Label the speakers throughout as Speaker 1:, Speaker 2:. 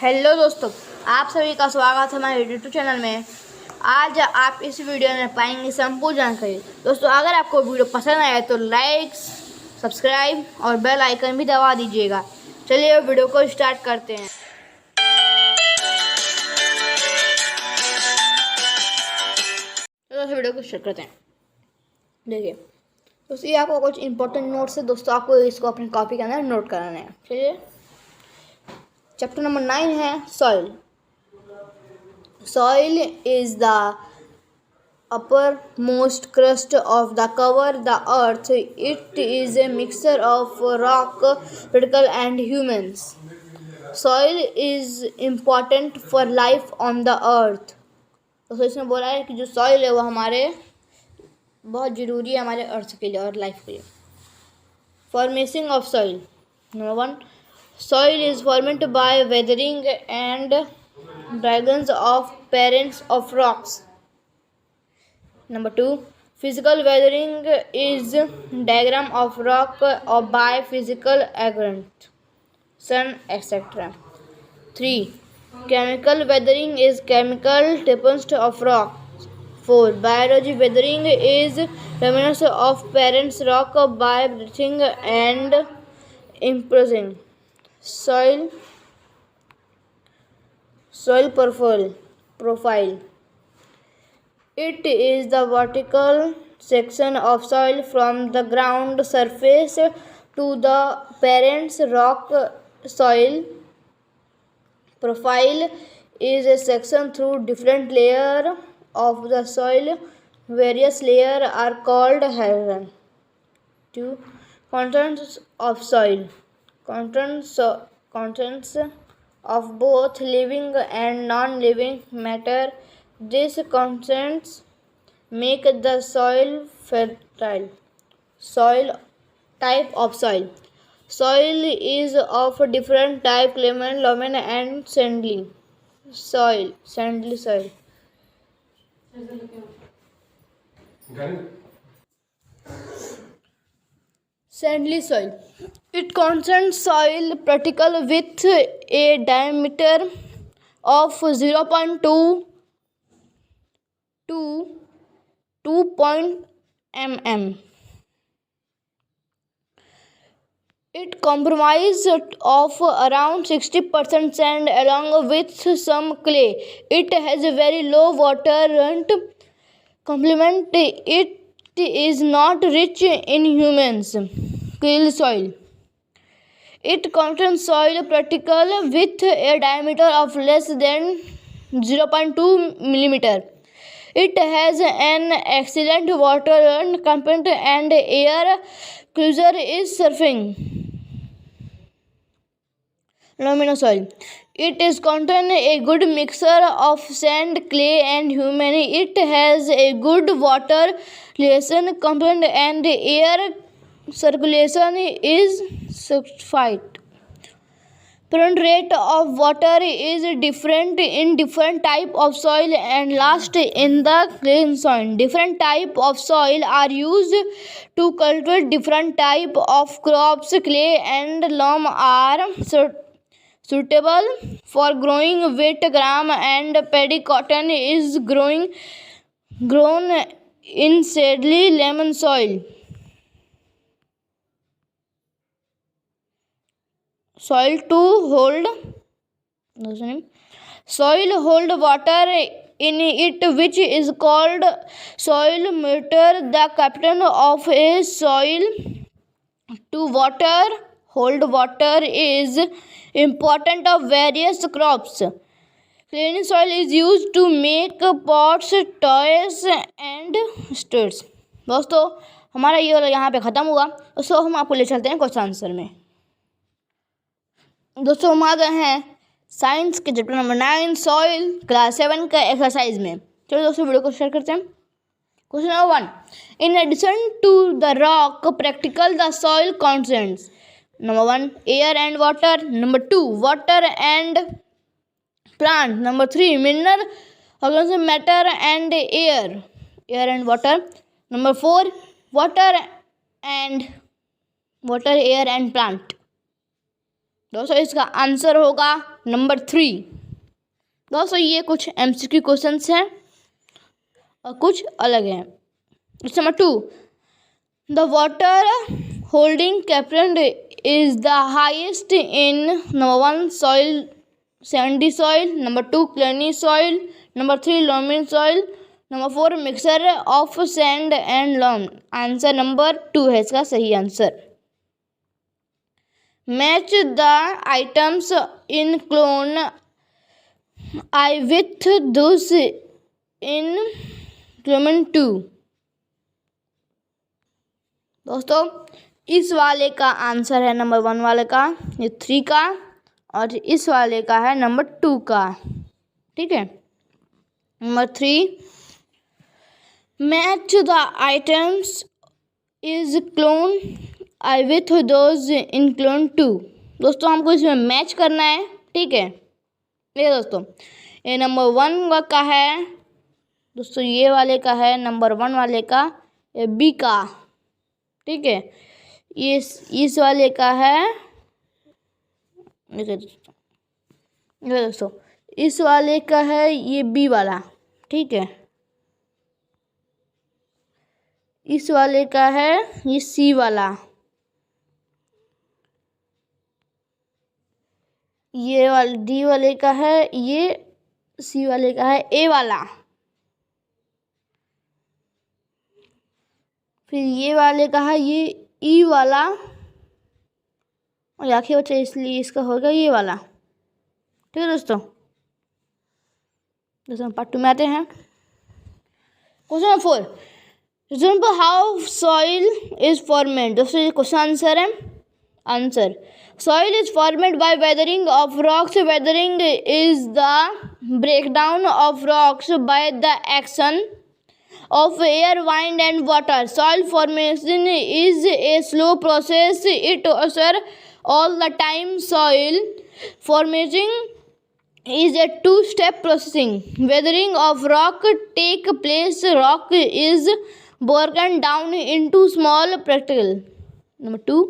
Speaker 1: Hello दोस्तों, आप सभी का स्वागत है हमारे यूट्यूब चैनल में। आज आप इस वीडियो में पाएंगे संपूर्ण जानकारी। दोस्तों, अगर आपको वीडियो पसंद आए तो लाइक, सब्सक्राइब और बेल आइकन भी दबा दीजिएगा। चलिए वीडियो को स्टार्ट करते हैं। तो दोस्तों वीडियो को स्टार्ट करते हैं। देखिए दोस्तों, ये आपको कुछ इंपॉर्टेंट नोट्स है। दोस्तों आपको इसको अपनी कॉपी के अंदर नोट कराना है। चलिए, चैप्टर नंबर 9 है soil. Soil is the uppermost crust of the cover the earth. It is a mixture of rock, particle and humans. Soil is important for life on the earth. तो इसमें बोला है कि जो सॉइल है वो हमारे बहुत ज़रूरी है हमारे अर्थ के लिए और लाइफ के लिए। Formation of soil. Number 1, soil is formed by weathering and dragons of parents of rocks. Number 2, physical weathering is diagram of rock or by physical agent, sun, etc. 3, chemical weathering is chemical deposits of rock. 4, biology weathering is remnants of parents rock by breathing and improving. Soil profile. It is the vertical section of soil from the ground surface to the parent rock. Soil profile is a section through different layers of the soil. Various layers are called hierarchy. 2, contents of soil. Contents of both living and non-living matter. These contents make the soil fertile. Soil type of soil. Soil is of different type: loamy and sandy soil. Sandy soil. It contains soil particle with a diameter of 0.2 to 2 mm. It comprises of around 60% sand along with some clay. It has a very low water current. Complement. It is not rich in humans. Clay soil. It contains soil particle with a diameter of less than 0.2 millimeter. It has an excellent water content and air closure is surfacing. Loamy soil. It is contain a good mixture of sand, clay and human. It has a good water relation component and air circulation is sufficient. Current rate of water is different in different type of soil and last in the clay soil. Different type of soil are used to cultivate different type of crops. Clay and loam are suitable for growing wheat, gram and paddy. Cotton is grown in sandy lemon soil. Soil hold water in it, which is called soil moisture. The capacity of a soil to hold water is important of various crops. Clay soil is used to make pots, toys and stairs. दोस्तों, हमारा ये वाला यहाँ पे ख़त्म हुआ। दोस्तों हम आपको ले चलते हैं क्वेश्चन आंसर में। दोस्तों हम आ गए हैं साइंस के चैप्टर नंबर 9 सॉइल क्लास 7 का एक्सरसाइज में। चलो दोस्तों वीडियो को शेयर करते हैं। Question number 1, in addition to the rock practical the soil contents. Number 1, air and water. Number 2, water and plant. Number 3, mineral organic matter and air and water. Number 4, water, air and plant. दोस्तों इसका answer होगा number 3। दोस्तों ये कुछ MCQ questions हैं और कुछ अलग हैं। Number 2, the water holding capacity is the highest in number 1 soil sandy soil, number 2 clayey soil, number 3 loamy soil, number 4 mixture of sand and loam. Answer number 2 है इसका सही answer. Match the items in column I with those in column 2। दोस्तों इस वाले का answer है number 1 वाले का, ये 3 का, और इस वाले का है नंबर 2 का। ठीक है, number 3, match the items is clone I with those in column 2। दोस्तों हमको इसमें मैच करना है। ठीक है, ये दोस्तों ये नंबर 1 का है, दोस्तों ये वाले का है नंबर 1 वाले का, ये बी का। ठीक है, ये इस वाले का है, ये दोस्तों इस वाले का है ये बी वाला। ठीक है, इस वाले का है ये सी वाला, ये वाले डी वाले का है, ये सी वाले का है ए वाला, फिर ये वाले का है ये ई वाला, और आखिर बचा इसलिए इसका होगा ये वाला। ठीक है दोस्तों पार्ट 2 में आते हैं। Question number 4, remember how soil is formed. दोस्तों ये क्वेश्चन आंसर है। Answer, soil is formed by weathering of rocks. Weathering is the breakdown of rocks by the action of air, wind and water. Soil formation is a slow process. It occurs all the time. Soil formation is a two-step processing. Weathering of rock take place. Rock is broken down into small particles. Number 2,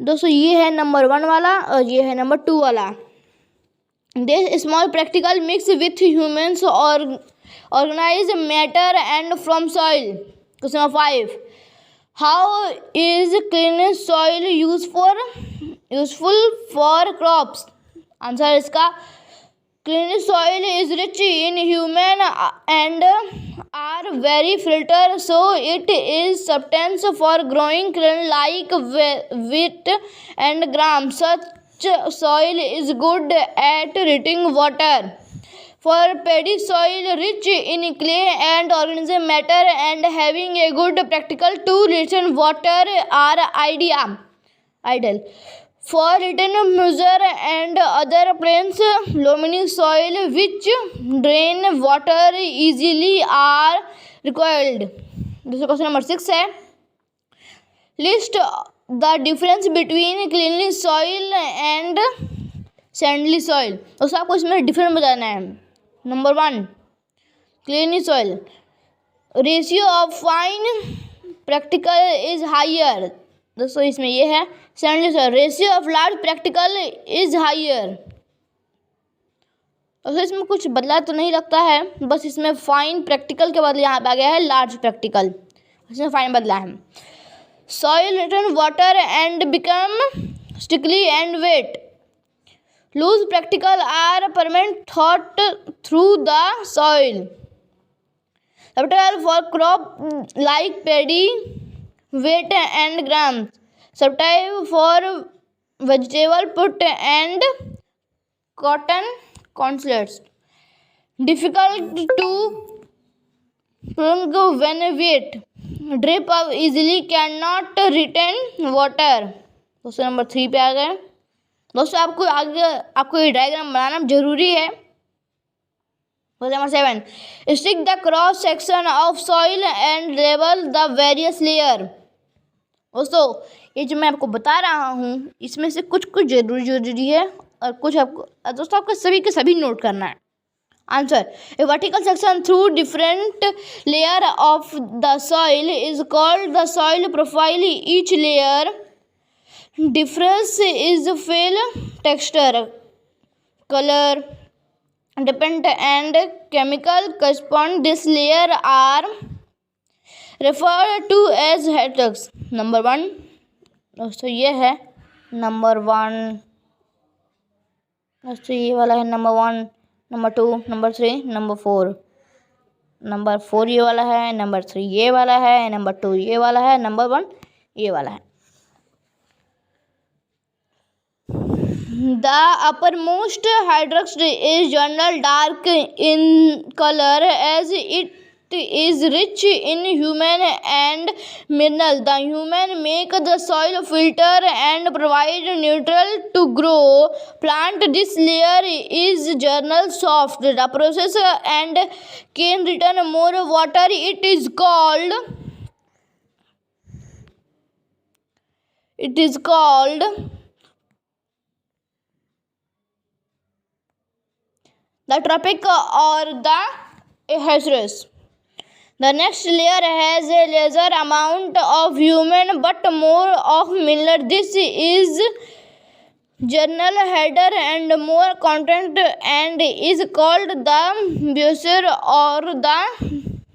Speaker 1: दोस्तों ये है number 1 वाला और ये है number 2 वाला। This small practical mix with humans और organise matter and from soil. Question number 5, how is clean soil useful for crops. Answer इसका, clean soil is rich in human and are very filtered, so it is substance for growing like wheat and gram. Such soil is good at retaining water. For paddy soil rich in clay and organic matter and having a good practical to retain water are ideal. For retain moisture and other plants, loamy soil which drain water easily are required. दूसरा question number 6 है, list the difference between clayey soil and sandy soil. दोस्तों आपको इसमें difference बताना है। Number 1, clayey soil, ratio of fine practical is higher. दोस्तों इसमें ये है sandy soil, ratio of large practical is higher. दोस्तों इसमें कुछ बदला तो नहीं लगता है, बस इसमें फाइन प्रैक्टिकल के बदले यहाँ पे आ गया है लार्ज प्रैक्टिकल, इसमें फाइन बदला है। Soil return water and become sticky and wet. Loose practical are permanent thought through the soil. Suitable for crop like paddy weight and grams. Subtype for vegetable put and cotton consulates. Difficult to prune when wet. Drip up easily, cannot retain water. दोस्तों number 3 पे आ गए। दोस्तों आपको ये diagram बनाना जरूरी है। Number 7, stick the cross section of soil and label the various layer. दोस्तों ये जो मैं आपको बता रहा हूँ इसमें से कुछ जरूरी है और कुछ आपको सभी के सभी नोट करना है। Answer, A vertical section through different layer of the soil is called the soil profile. Each layer Difference is fill, texture, color, dependent and chemical correspond. This layer are referred to as heterox. Number one दोस्तों ये है number one, दोस्तों ये वाला है number one, number two, number three, number four. Number four ये वाला है, नंबर थ्री ये वाला है, नंबर टू ये वाला है, नंबर वन ये वाला है। The uppermost hydrox is general dark in color as it is rich in human and mineral. The human make the soil filter and provide neutral to grow plant. This layer is general soft. The process and can return more water. It is called the tropic or the hazardous. The next layer has a lesser amount of human but more of mineral. This is general header and more content and is called the biosphere or the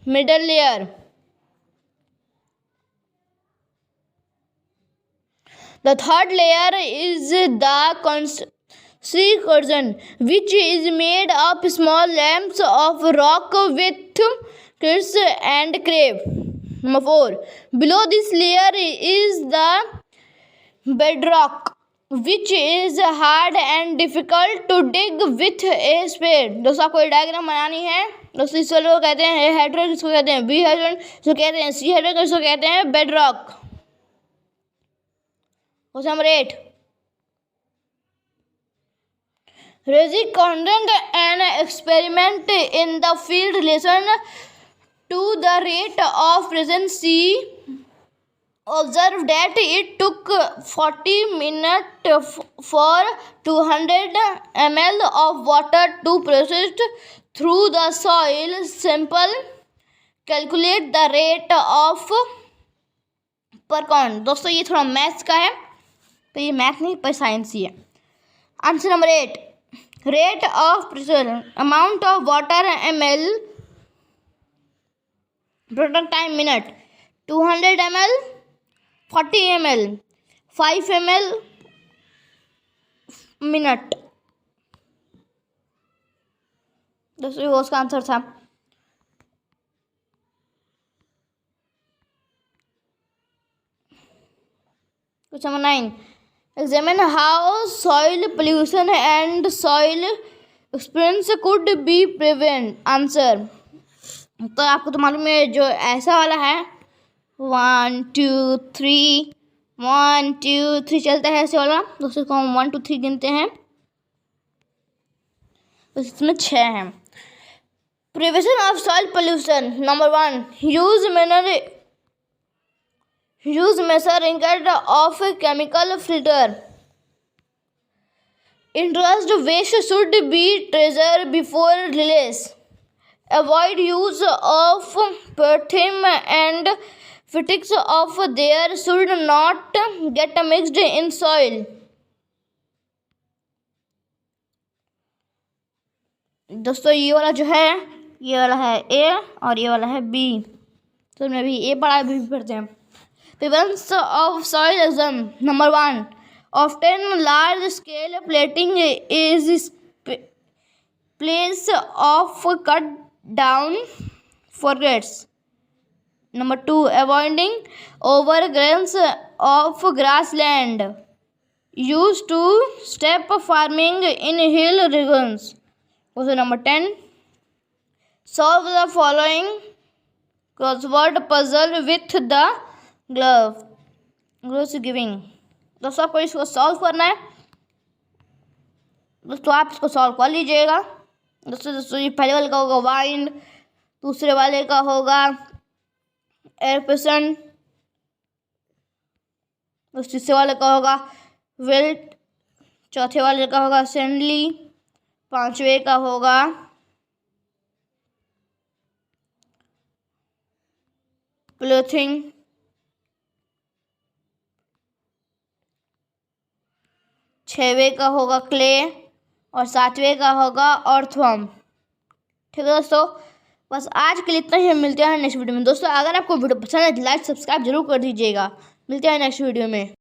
Speaker 1: middle layer. The third layer is the Curtain, which is made of small lumps of rock with crystals and crave. Number 4. Below this layer is the bedrock, which is hard and difficult to dig with a spade. दोस्तों आपको diagram बनानी है। दोस्तों इस वाले को कहते हैं हेड्रोक, इसको कहते हैं बी हेड्रोक, इसको कहते हैं सी हेड्रोक, इसको कहते हैं bedrock. Question number 8। Raising content an experiment in the field relation to the rate of present C. Observe that it took 40 minutes for 200 ml of water to process through the soil sample. Calculate the rate of per count. दोस्तों ये थोड़ा maths का है, तो ये math नहीं पर science ही है। Answer number 8। Rate of pressure, amount of water ml, product time minute, 200 ml, 40 ml, 5 ml minute। दोस्तों वो उसका आंसर था। Question number 9। Examine how soil pollution and soil expansion could be prevented. Answer तो आपको तो मालूम है, जो ऐसा वाला है 1 2 3 1 2 3 चलता है ऐसे वाला, दूसरे को हम 1 2 3 गिनते हैं, तो इसमें 6 हैं। Prevention of soil pollution. Number 1, use measuring of chemical filter. Introduced waste should be treasured before release. Avoid use of perfume and fixings of there should not get mixed in soil. दोस्तों ये वाला जो है, ये वाला है ए और ये वाला है बी, तो इसमें भी ए पढ़ा बी पढ़ते हैं। Prevalence of soil erosion. Number 1, often large scale plating is place of cut down forests. Number 2, avoiding overgrowth of grassland used to step farming in hill regions. Also number 10, solve the following crossword puzzle with the gloves giving. दोस्तों आपको इसको solve करना है, दोस्तों आप इसको solve कर लीजिएगा। दोस्तों ये पहले वाले का होगा वाइंड, दूसरे वाले का होगा एयर पेशेंट, तीसरे वाले का होगा विल्ट, चौथे वाले का होगा सेंडली, पांचवे का होगा क्लोथिंग, 6वें का होगा क्ले और 7वें का होगा अर्थवर्म। ठीक है दोस्तों, बस आज के लिए इतना ही। हम मिलते हैं नेक्स्ट वीडियो में। दोस्तों अगर आपको वीडियो पसंद है तो लाइक सब्सक्राइब जरूर कर दीजिएगा। मिलते हैं नेक्स्ट वीडियो में।